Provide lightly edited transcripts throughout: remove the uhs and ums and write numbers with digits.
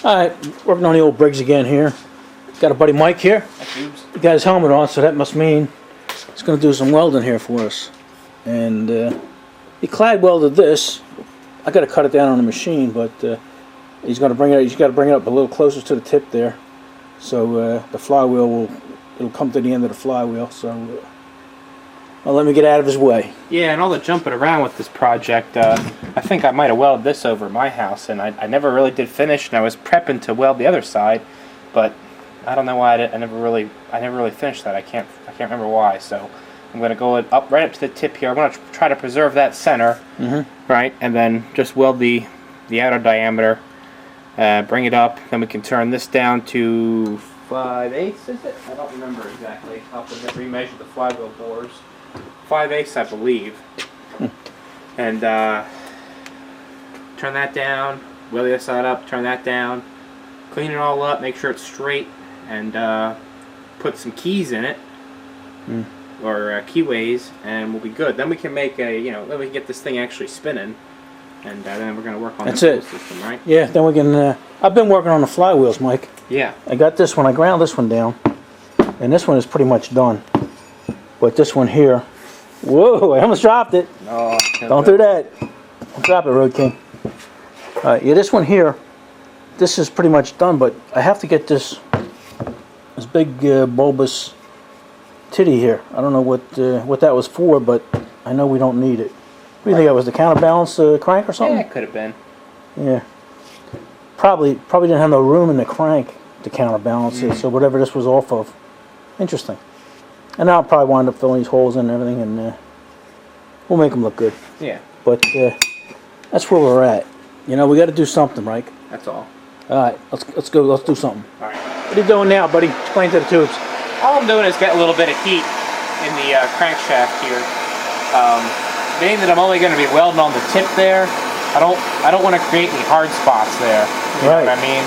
Alright, working on the old Briggs again here. Got a buddy Mike here. He got his helmet on, so that must mean he's going to do some welding here for us. And he clad welded this. I got to cut it down on the machine, but he's going to bring it. He's got to bring it up a little closer to the tip there, so the flywheel it'll come to the end of the flywheel. So well, let me get out of his way. Yeah, and all the jumping around with this project, I think I might have welded this over my house, and I never really did finish, and I was prepping to weld the other side, but I don't know why I never really finished that. I can't remember why. So I'm going to go right up to the tip here. I'm going to try to preserve that center, right, and then just weld the outer diameter. Bring it up. Then we can turn this down to 5/8. Is it? I don't remember exactly. I'll have to remeasure the flywheel bores. 5/8, I believe. And turn that down. Weld the other side up. Turn that down. Clean it all up. Make sure it's straight. And put some keys in it, or keyways, and we'll be good. Then we can make then we can get this thing actually spinning, and then we're going to work on the system, right? Yeah, then we can, I've been working on the flywheels, Mike. Yeah. I got this one, I ground this one down, and this one is pretty much done. But this one here, whoa, I almost dropped it. Oh, don't do that. Don't drop it, Road King. Alright, yeah, this one here, this is pretty much done, but I have to get this big bulbous titty here. I don't know what that was for, but I know we don't need it. What do you think that was, the counterbalance crank or something? Yeah, it could have been. Yeah. Probably didn't have no room in the crank to counterbalance it, so whatever this was off of. Interesting. And I'll probably wind up filling these holes in and everything, and we'll make them look good. Yeah. But that's where we're at. You know, we got to do something, Mike. That's all. All right, let's go. Let's do something. All right. What are you doing now, buddy? Explain to the tubes. All I'm doing is get a little bit of heat in the crankshaft here. Being that I'm only going to be welding on the tip there, I don't want to create any hard spots there. You know what I mean?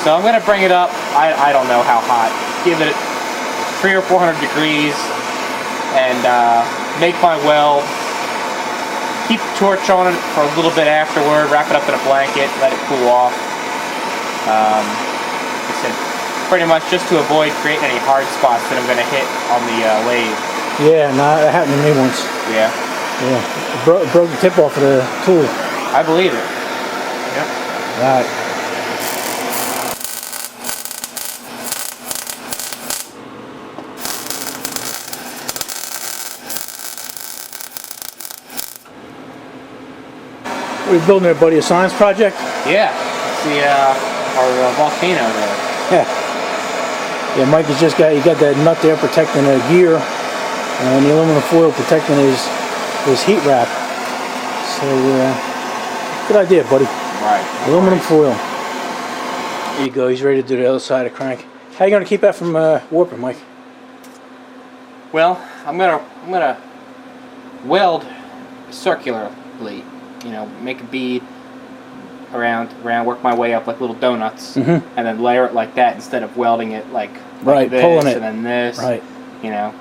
So I'm going to bring it up. I don't know how hot. Give it 300 or 400 degrees, and make my weld. Keep the torch on it for a little bit afterward. Wrap it up in a blanket. Let it cool off. Like I said, pretty much just to avoid creating any hard spots that I'm going to hit on the lathe. Yeah, no, that happened to me once. Yeah. Yeah, it broke the tip off of the tool. I believe it. Yep. Right. What are you building there, buddy? A science project? Yeah. It's our volcano there. Yeah, Mike has just got that nut there protecting the gear, and the aluminum foil protecting his heat wrap. So, good idea, buddy. Right. Aluminum foil. There you go. He's ready to do the other side of the crank. How are you going to keep that from warping, Mike? Well, I'm gonna weld circularly. You know, make a bead around, work my way up like little donuts, and then layer it like that instead of welding it like this, pulling it, and then this. Right. You know.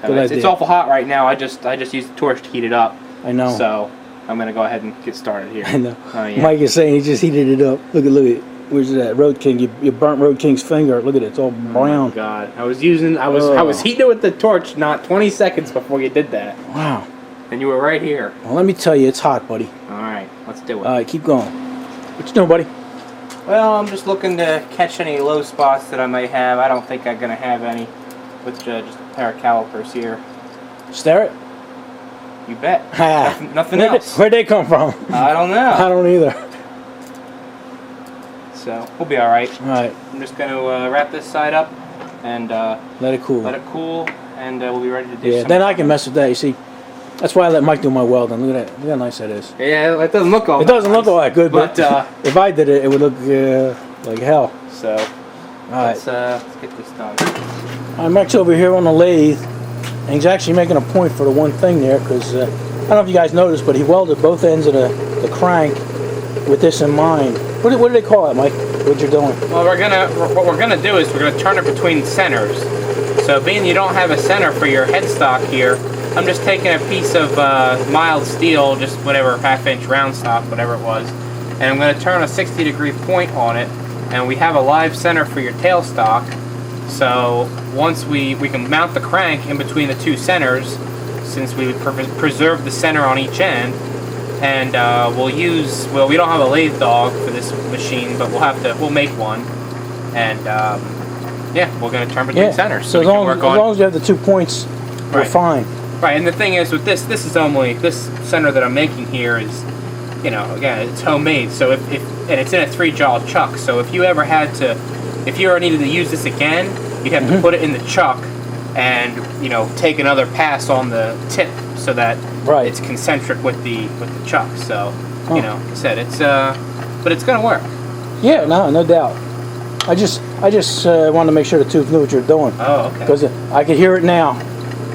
So it's awful hot right now. I just used the torch to heat it up. I know. So I'm gonna go ahead and get started here. I know. Oh, yeah. Mike is saying he just heated it up. Look at. Where's that Road King? You burnt Road King's finger. Look at it. It's all brown. Oh my God. I was heating it with the torch not 20 seconds before you did that. Wow. And you were right here. Well, let me tell you, it's hot, buddy. All right, let's do it. All right, keep going. What you doing, buddy? Well, I'm just looking to catch any low spots that I may have. I don't think I'm gonna have any with just a pair of calipers here. Stare it. You bet. Nothing else. Where'd they come from? I don't know. I don't either. So we'll be all right. All right. I'm just gonna wrap this side up and let it cool. And we'll be ready to do. Yeah. Then I can mess with that. You see, that's why I let Mike do my welding. Look at that. Look how nice that is. Yeah, it doesn't look all. It doesn't look all that good, but if I did it, it would look like hell. So, all right. Let's get this done. All right, Mike's over here on the lathe, and he's actually making a point for the one thing there, because I don't know if you guys noticed, but he welded both ends of the crank with this in mind. What do they call it, Mike? What you're doing? Well, what we're gonna do is we're gonna turn it between centers. So, being you don't have a center for your headstock here, I'm just taking a piece of mild steel, just whatever, half-inch round stock, whatever it was, and I'm going to turn a 60-degree point on it, and we have a live center for your tailstock. So once we can mount the crank in between the two centers, since we preserve the center on each end, and we don't have a lathe dog for this machine, but we'll make one, and yeah, we're going to turn between centers. So as long as you have the 2 points, we're fine. Right, and the thing is with this center that I'm making here is, again, it's homemade. So and it's in a 3-jaw chuck. So if you ever needed to use this again, you'd have to put it in the chuck and take another pass on the tip so that it's concentric with the chuck. So like I said, but it's gonna work. Yeah, no doubt. I just wanted to make sure the tooth knew what you're doing. Oh, okay. Because I could hear it now.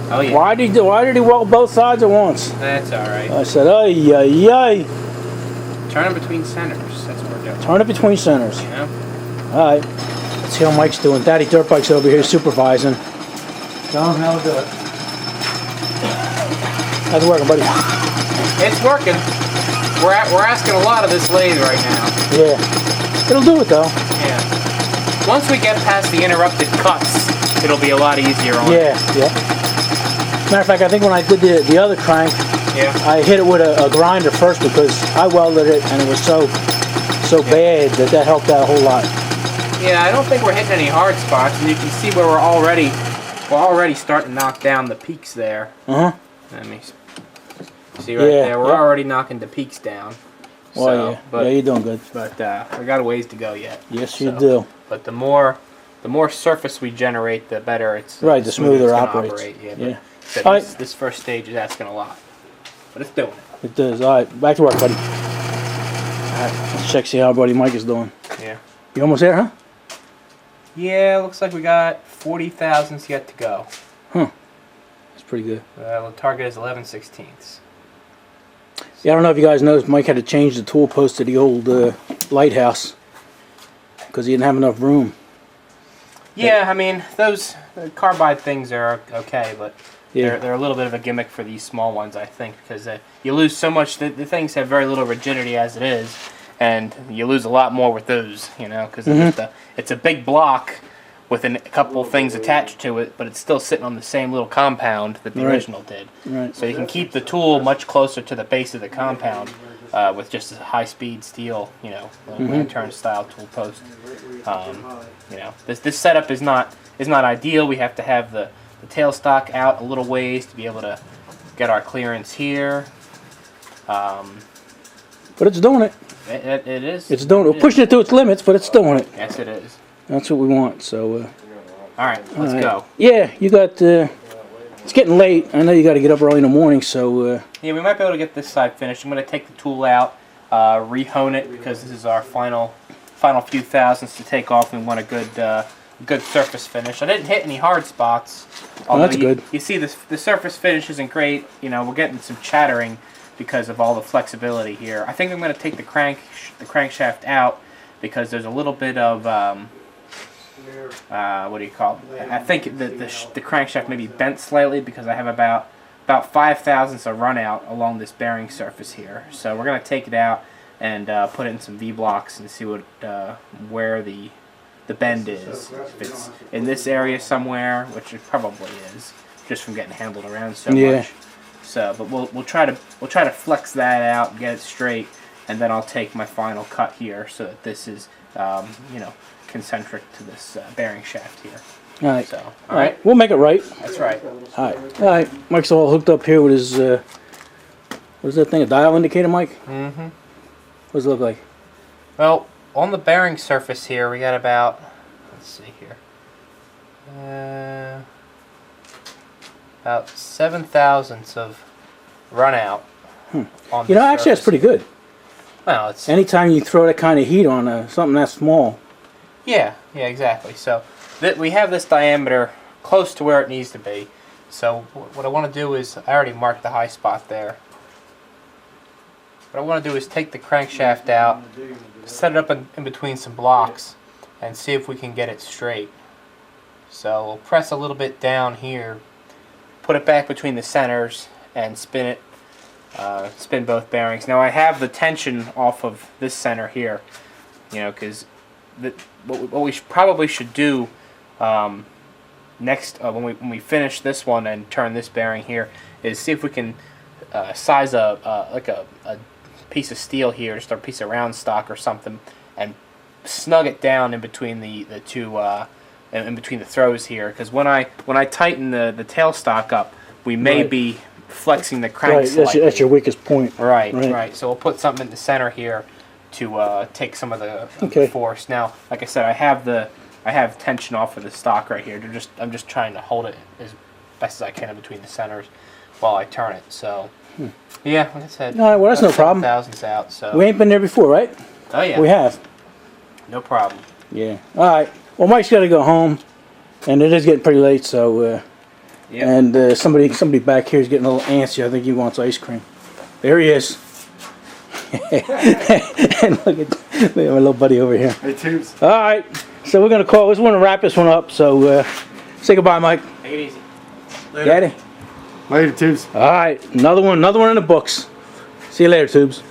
Oh yeah. Why did he weld both sides at once? That's all right. I said, ay, ay, ay. Turn it between centers. That's what we're doing. Turn it between centers. Yeah. All right. Let's see how Mike's doing. Daddy Dirtbike's over here supervising. Tell him how to do it. How's it working, buddy? It's working. We're asking a lot of this lathe right now. Yeah. It'll do it though. Yeah. Once we get past the interrupted cuts, it'll be a lot easier on it. Yeah. Matter of fact, I think when I did the other crank, I hit it with a grinder first because I welded it and it was so bad that helped out a whole lot. Yeah, I don't think we're hitting any hard spots, and you can see where we're already starting to knock down the peaks there. Uh-huh. Let me see right there. We're already knocking the peaks down. Well, yeah, you're doing good. But we got a ways to go yet. Yes, you do. But the more surface we generate, the better it's. Right, the smoother it operates. Yeah. This first stage is asking a lot, but it's doing it. It does. All right, back to work, buddy. All right, let's check, see how buddy Mike is doing. Yeah. You almost there, huh? Yeah, looks like we got 40 thousandths yet to go. Huh. That's pretty good. The target is 11/16. Yeah, I don't know if you guys noticed, Mike had to change the tool post to the old lighthouse because he didn't have enough room. Yeah, I mean, those carbide things are okay, but they're a little bit of a gimmick for these small ones, I think, because you lose so much. The things have very little rigidity as it is, and you lose a lot more with those, because it's a big block with a couple things attached to it, but it's still sitting on the same little compound that the original did. Right. So you can keep the tool much closer to the base of the compound with just a high-speed steel, lantern style tool post. This setup is not ideal. We have to have the tailstock out a little ways to be able to get our clearance here. But it's doing it. It is. It's doing it. We're pushing it to its limits, but it's doing it. Yes, it is. That's what we want. So. All right, let's go. Yeah, you got. It's getting late. I know you got to get up early in the morning, so. Yeah, we might be able to get this side finished. I'm going to take the tool out, re-hone it because this is our final few thousandths to take off. We want a good surface finish. I didn't hit any hard spots. Oh, that's good. You see, the surface finish isn't great. We're getting some chattering because of all the flexibility here. I think I'm going to take the crankshaft out because there's a little bit of what do you call it? I think the crankshaft may be bent slightly because I have about 5 thousandths of runout along this bearing surface here. So we're going to take it out and put it in some V-blocks and see where the bend is. If it's in this area somewhere, which it probably is, just from getting handled around so much. So, but we'll try to flex that out and get it straight, and then I'll take my final cut here so that this is concentric to this bearing shaft here. All right. So, all right. We'll make it right. That's right. All right. All right. Mike's all hooked up here with his what is that thing? A dial indicator, Mike? Mm-hmm. What does it look like? Well, on the bearing surface here, we got about, let's see here, about 7 thousandths of runout. On the actually, that's pretty good. Well, it's anytime you throw that kind of heat on something that small. Yeah, exactly. So we have this diameter close to where it needs to be. So what I want to do is, I already marked the high spot there. What I want to do is take the crankshaft out, set it up in between some blocks, and see if we can get it straight. So we'll press a little bit down here, put it back between the centers, and spin it spin both bearings. Now I have the tension off of this center here, you know, because what we probably should do next when we finish this one and turn this bearing here is see if we can size like a piece of steel here, just a piece of round stock or something, and snug it down in between the two in between the throws here. Because when I tighten the tailstock up, we may be flexing the crank Right, slightly. that's your weakest point. Right. So we'll put something in the center here to take some of the force. Now, like I said, I have tension off of the stock right here. I'm just trying to hold it as best as I can in between the centers while I turn it. So, yeah, like I said, All right, well, that's no problem. Thousands out. So We ain't been there before, right? oh yeah, We have. no problem. Yeah. All right. Well, Mike's got to go home, and it is getting pretty late. So, and somebody back here is getting a little antsy. I think he wants ice cream. There he is. And look at my little buddy over here. Hey, Tubes. All right. So we're gonna call. We just want to wrap this one up. So say goodbye, Mike. Take it easy. Daddy. Later, Tubes. All right. Another one in the books. See you later, Tubes.